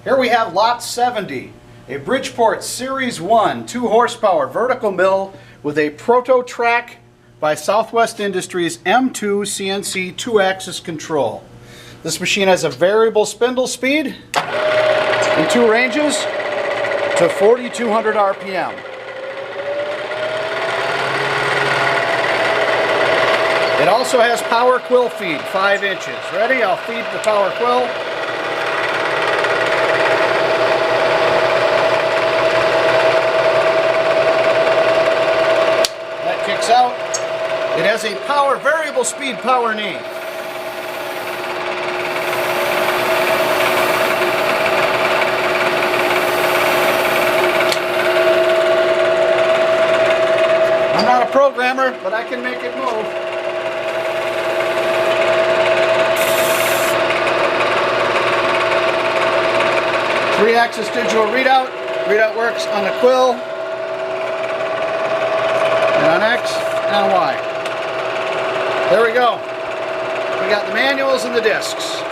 Here we have lot 70, a Bridgeport Series 1 2 horsepower vertical mill with a Prototrak by Southwest Industries M2 CNC 2-axis control. This machine has a variable spindle speed in 2 ranges to 4,200 RPM. It also has power quill feed, 5 inches. Ready? I'll feed the power quill. That kicks out. It has a power variable speed power knee. I'm not a programmer, but I can make it move. Three-axis digital readout. Readout works on the quill, and on X, and Y. There we go. We got the manuals and the discs.